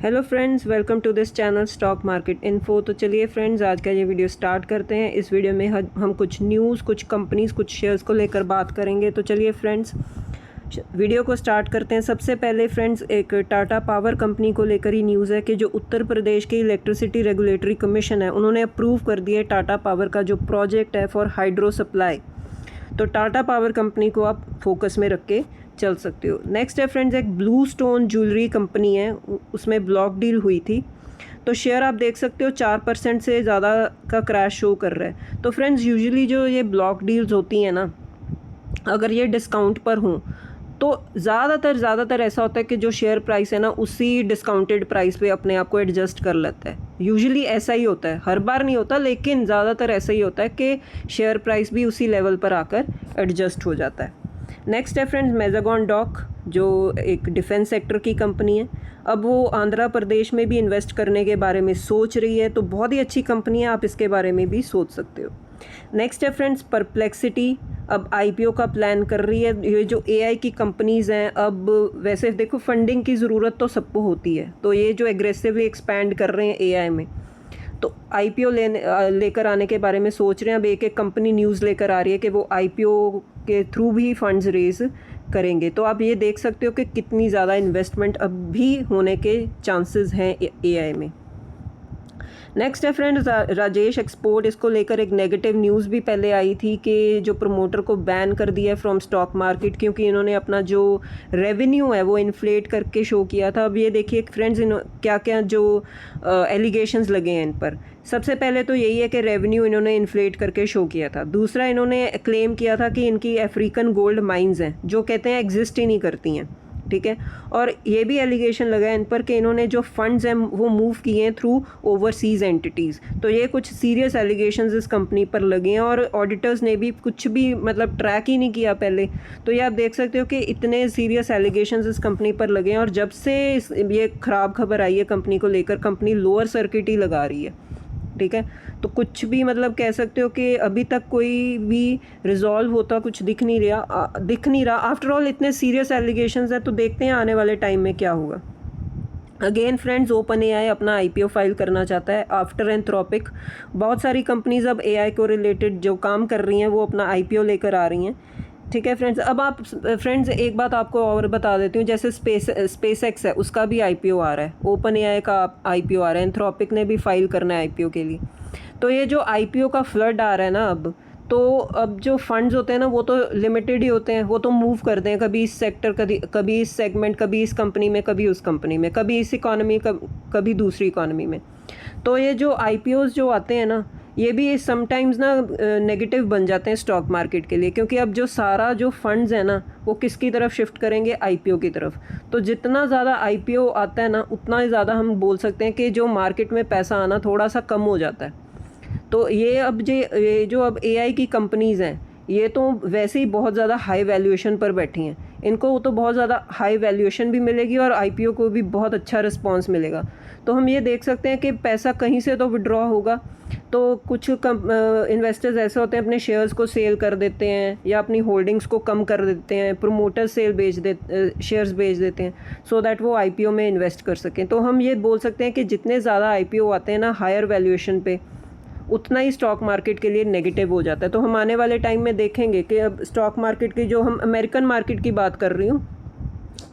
Hello friends, welcome to this channel stock market info. तो चलिए friends, आज का ये वीडियो स्टार्ट करते हैं। इस वीडियो में हम कुछ न्यूज़, कुछ कंपनीज़, कुछ शेयर्स को लेकर बात करेंगे। तो चलिए फ्रेंड्स, वीडियो को स्टार्ट करते हैं। सबसे पहले फ्रेंड्स, एक टाटा पावर कंपनी को लेकर ही न्यूज़ है कि जो उत्तर प्रदेश की इलेक्ट्रिसिटी रेगुलेटरी कमीशन है, उन्होंने अप्रूव कर दिया है टाटा पावर का जो प्रोजेक्ट है फॉर हाइड्रो सप्लाई। तो टाटा पावर कंपनी को आप फोकस में रख के चल सकते हो। नेक्स्ट है फ्रेंड्स, एक ब्लू स्टोन ज्वेलरी कंपनी है, उसमें ब्लॉक डील हुई थी। तो शेयर आप देख सकते हो 4% से ज़्यादा का क्रैश शो कर रहा है। तो फ्रेंड्स, यूजुअली जो ये ब्लॉक डील्स होती हैं ना, अगर ये डिस्काउंट पर हों तो ज़्यादातर ऐसा होता है कि जो शेयर प्राइस है ना, उसी डिस्काउंटेड प्राइस पे अपने आप को एडजस्ट कर लेता है। यूजुअली ऐसा ही होता है, हर बार नहीं होता, लेकिन ज़्यादातर ऐसा ही होता है कि शेयर प्राइस भी उसी लेवल पर आकर एडजस्ट हो जाता है। नेक्स्ट है फ्रेंड्स, मेज़ागॉन डॉक, जो एक डिफेंस सेक्टर की कंपनी है। अब वो आंध्र प्रदेश में भी इन्वेस्ट करने के बारे में सोच रही है, तो बहुत ही अच्छी कंपनी है, आप इसके बारे में भी सोच सकते हो। नेक्स्ट है फ्रेंड्स, परप्लेक्सिटी अब आईपीओ का प्लान कर रही है। ये जो एआई की कंपनीज़ हैं, अब वैसे देखो फंडिंग की ज़रूरत तो सबको होती है, तो ये जो एग्रेसिवली एक्सपैंड कर रहे हैं एआई में, तो आईपीओ लेकर आने के बारे में सोच रहे हैं। अब एक एक कंपनी न्यूज़ लेकर आ रही है कि वो आईपीओ के थ्रू भी फंड्स रेज करेंगे। तो आप ये देख सकते हो कि कितनी ज़्यादा इन्वेस्टमेंट अब भी होने के चांसेस हैं एआई में। नेक्स्ट है फ्रेंड्स, राजेश एक्सपोर्ट, इसको लेकर एक नेगेटिव न्यूज़ भी पहले आई थी कि जो प्रमोटर को बैन कर दिया है फ्रॉम स्टॉक मार्केट, क्योंकि इन्होंने अपना जो रेवेन्यू है वो इन्फ्लेट करके शो किया था। अब ये देखिए फ्रेंड्स, क्या क्या जो एलिगेशंस लगे हैं इन पर। सबसे पहले तो यही है कि रेवेन्यू इन्होंने इन्फ्लेट करके शो किया था। दूसरा, इन्होंने क्लेम किया था कि इनकी अफ्रीकन गोल्ड माइंस हैं जो कहते हैं एग्जिस्ट ही नहीं करती हैं, ठीक है। और ये भी एलिगेशन लगा है इन पर कि इन्होंने जो फंड्स हैं वो मूव किए हैं थ्रू ओवरसीज़ एंटिटीज़। तो ये कुछ सीरियस एलिगेशंस इस कंपनी पर लगे हैं, और ऑडिटर्स ने भी कुछ भी मतलब ट्रैक ही नहीं किया पहले। तो ये आप देख सकते हो कि इतने सीरियस एलिगेशंस इस कंपनी पर लगे हैं, और जब से ये ख़राब खबर आई है कंपनी को लेकर, कंपनी लोअर सर्किट ही लगा रही है, ठीक है। तो कुछ भी मतलब कह सकते हो कि अभी तक कोई भी रिजॉल्व होता कुछ दिख नहीं रहा। आफ्टर ऑल इतने सीरियस एलिगेशंस हैं, तो देखते हैं आने वाले टाइम में क्या होगा। अगेन फ्रेंड्स, ओपन एआई अपना आईपीओ फाइल करना चाहता है आफ्टर एंथ्रोपिक। बहुत सारी कंपनीज अब एआई को रिलेटेड जो काम कर रही हैं वो अपना आईपीओ लेकर आ रही हैं, ठीक है फ्रेंड्स। अब आप फ्रेंड्स, एक बात आपको और बता देती हूँ, जैसे स्पेस एक्स है, उसका भी आईपीओ आ रहा है, ओपन एआई का आईपीओ आ रहा है, एंथ्रोपिक ने भी फाइल करना है आईपीओ के लिए। तो ये जो आईपीओ का फ्लड आ रहा है ना तो अब जो फंड्स होते हैं ना वो तो लिमिटेड ही होते हैं, वो तो मूव करते हैं, कभी इस सेक्टर, कभी इस सेगमेंट, कभी इस कंपनी में, कभी उस कंपनी में, कभी इस इकॉनमी, कभी दूसरी इकॉनमी में। तो ये जो आईपीओज जो आते हैं ना, ये भी समटाइम्स ना नेगेटिव बन जाते हैं स्टॉक मार्केट के लिए, क्योंकि अब जो सारा जो फंड्स है ना वो किसकी तरफ शिफ्ट करेंगे, आईपीओ की तरफ। तो जितना ज़्यादा आईपीओ आता है ना, उतना ही ज़्यादा हम बोल सकते हैं कि जो मार्केट में पैसा आना थोड़ा सा कम हो जाता है। तो ये जो अब एआई की कंपनीज़ हैं, ये तो वैसे ही बहुत ज़्यादा हाई वैल्यूएशन पर बैठी हैं, इनको तो बहुत ज़्यादा हाई वैल्यूएशन भी मिलेगी और आईपीओ को भी बहुत अच्छा रिस्पांस मिलेगा। तो हम ये देख सकते हैं कि पैसा कहीं से तो विड्रॉ होगा। तो कुछ इन्वेस्टर्स ऐसे होते हैं अपने शेयर्स को सेल कर देते हैं या अपनी होल्डिंग्स को कम कर देते हैं, प्रोमोटर शेयर्स बेच देते हैं, सो दैट वो आईपीओ में इन्वेस्ट कर सकें। तो हम ये बोल सकते हैं कि जितने ज़्यादा आईपीओ आते हैं ना हायर वैल्यूएशन पे, उतना ही स्टॉक मार्केट के लिए नेगेटिव हो जाता है। तो हम आने वाले टाइम में देखेंगे कि अब स्टॉक मार्केट की, जो हम अमेरिकन मार्केट की बात कर रही हूँ,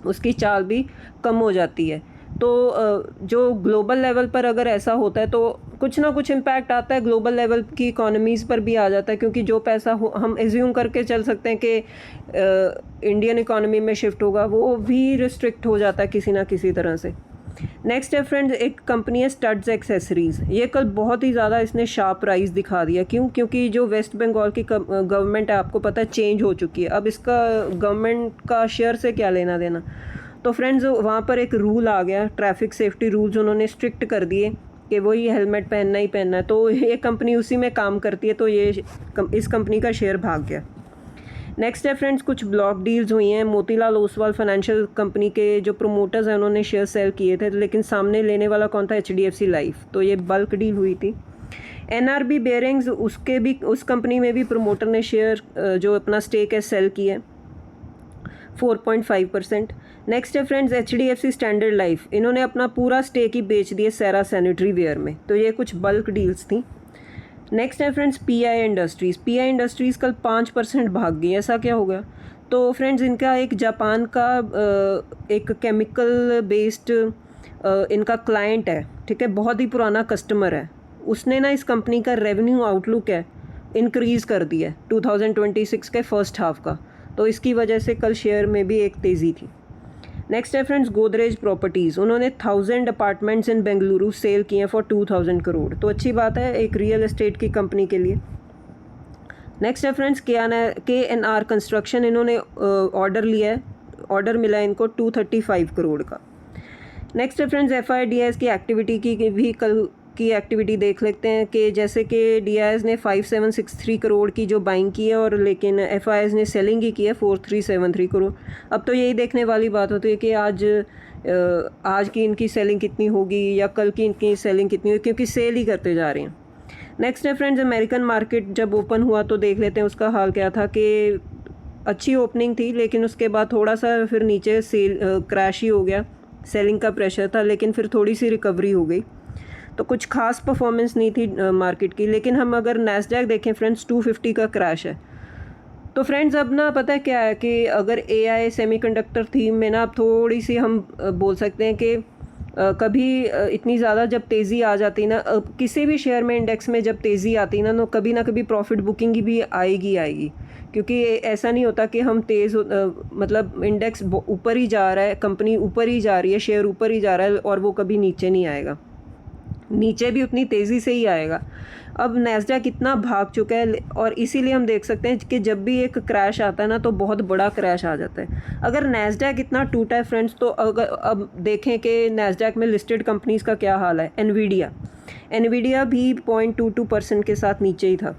उसकी चाल भी कम हो जाती है। तो जो ग्लोबल लेवल पर अगर ऐसा होता है तो कुछ ना कुछ इम्पैक्ट आता है, ग्लोबल लेवल की इकोनॉमीज़ पर भी आ जाता है, क्योंकि जो पैसा हम एज्यूम करके चल सकते हैं कि इंडियन इकोनॉमी में शिफ्ट होगा, वो भी रिस्ट्रिक्ट हो जाता है किसी ना किसी तरह से। नेक्स्ट है फ्रेंड्स, एक कंपनी है स्टड्स एक्सेसरीज़। ये कल बहुत ही ज़्यादा इसने शार्प राइज दिखा दिया। क्यों? क्योंकि जो वेस्ट बंगाल की गवर्नमेंट है, आपको पता है, चेंज हो चुकी है। अब इसका गवर्नमेंट का शेयर से क्या लेना देना। तो फ्रेंड्स, वहाँ पर एक रूल आ गया, ट्रैफिक सेफ्टी रूल्स उन्होंने स्ट्रिक्ट कर दिए कि वही हेलमेट पहनना ही पहनना है। तो ये कंपनी उसी में काम करती है, तो इस कंपनी का शेयर भाग गया। नेक्स्ट है फ्रेंड्स, कुछ ब्लॉक डील्स हुई हैं। मोतीलाल ओसवाल फाइनेंशियल कंपनी के जो प्रोमोटर्स हैं, उन्होंने शेयर सेल किए थे, लेकिन सामने लेने वाला कौन था? HDFC life. तो ये बल्क डील हुई थी। एनआरबी बेयरिंग्स, उस कंपनी में भी प्रोमोटर ने शेयर जो अपना स्टेक है सेल किया है। 4.5%। नेक्स्ट है फ्रेंड्स HDFC स्टैंडर्ड लाइफ, इन्होंने अपना पूरा स्टेक ही बेच दिया सेरा सैनिटरी वेयर में। तो ये कुछ बल्क डील्स थी। नेक्स्ट है friends PI industries. PI industries कल 5% भाग गई, ऐसा क्या हो गया? तो फ्रेंड्स इनका एक जापान का एक केमिकल बेस्ड इनका क्लाइंट है, ठीक है, बहुत ही पुराना कस्टमर है। उसने ना इस कंपनी का रेवेन्यू आउटलुक है इंक्रीज़ कर दिया है 2026 के फर्स्ट हाफ का, तो इसकी वजह से कल शेयर में भी एक तेज़ी थी। नेक्स्ट है फ्रेंड्स गोदरेज प्रॉपर्टीज़, उन्होंने 1000 अपार्टमेंट्स इन बेंगलुरु सेल किए हैं फॉर 2000 करोड़, तो अच्छी बात है एक रियल एस्टेट की कंपनी के लिए। नेक्स्ट है फ्रेंड्स KNR कंस्ट्रक्शन, इन्होंने ऑर्डर लिया है, ऑर्डर मिला है इनको 235 करोड़ का। नेक्स्ट है फ्रेंड्स FIDIS की एक्टिविटी की भी कल की एक्टिविटी देख लेते हैं कि जैसे कि DIS ने 5763 करोड़ की जो बाइंग की है, और लेकिन FIS ने सेलिंग ही की है 4373 करोड़। अब तो यही देखने वाली बात होती है कि आज की इनकी सेलिंग कितनी होगी या कल की इनकी सेलिंग कितनी होगी, क्योंकि सेल ही करते जा रहे हैं। नेक्स्ट है फ्रेंड्स अमेरिकन मार्केट जब ओपन हुआ तो देख लेते हैं उसका हाल क्या था कि अच्छी ओपनिंग थी, लेकिन उसके बाद थोड़ा सा फिर नीचे सेल क्रैश ही हो गया, सेलिंग का प्रेशर था, लेकिन फिर थोड़ी सी रिकवरी हो गई। तो कुछ खास परफॉर्मेंस नहीं थी मार्केट की। लेकिन हम अगर नैस्डैक देखें फ्रेंड्स 250 का क्रैश है। तो फ्रेंड्स अब ना पता है क्या है कि अगर AI सेमीकंडक्टर थीम में ना अब थोड़ी सी हम बोल सकते हैं कि कभी इतनी ज़्यादा जब तेज़ी आ जाती ना किसी भी शेयर में इंडेक्स में जब तेज़ी आती ना कभी प्रॉफिट बुकिंग भी आएगी, क्योंकि ऐसा नहीं होता कि हम मतलब इंडेक्स ऊपर ही जा रहा है, कंपनी ऊपर ही जा रही है, शेयर ऊपर ही जा रहा है और वो कभी नीचे नहीं आएगा, नीचे भी उतनी तेज़ी से ही आएगा। अब नैस्डैक इतना भाग चुका है और इसीलिए हम देख सकते हैं कि जब भी एक क्रैश आता है ना तो बहुत बड़ा क्रैश आ जाता है। अगर नैस्डैक इतना टूटा है फ्रेंड्स, तो अगर अब देखें कि नैस्डैक में लिस्टेड कंपनीज़ का क्या हाल है। एनवीडिया भी 0.22% के साथ नीचे ही था।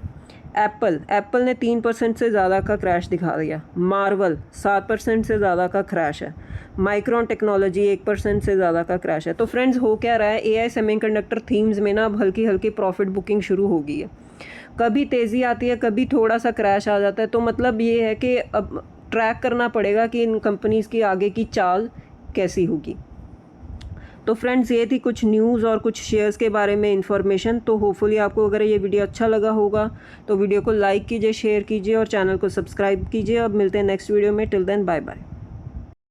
एप्पल ने 3% से ज़्यादा का क्रैश दिखा दिया। मार्वल 7% से ज़्यादा का क्रैश है। माइक्रॉन टेक्नोलॉजी 1% से ज़्यादा का क्रैश है। तो फ्रेंड्स हो क्या रहा है, AI सेमीकंडक्टर थीम्स में ना अब हल्की हल्की प्रॉफिट बुकिंग शुरू हो गई है। कभी तेज़ी आती है, कभी थोड़ा सा क्रैश आ जाता है। तो मतलब ये है कि अब ट्रैक करना पड़ेगा कि इन कंपनीज़ की आगे की चाल कैसी होगी। तो फ्रेंड्स ये थी कुछ न्यूज़ और कुछ शेयर्स के बारे में इन्फॉर्मेशन। तो होपफुली आपको अगर ये वीडियो अच्छा लगा होगा तो वीडियो को लाइक कीजिए, शेयर कीजिए और चैनल को सब्सक्राइब कीजिए। अब मिलते हैं नेक्स्ट वीडियो में। Till then bye bye.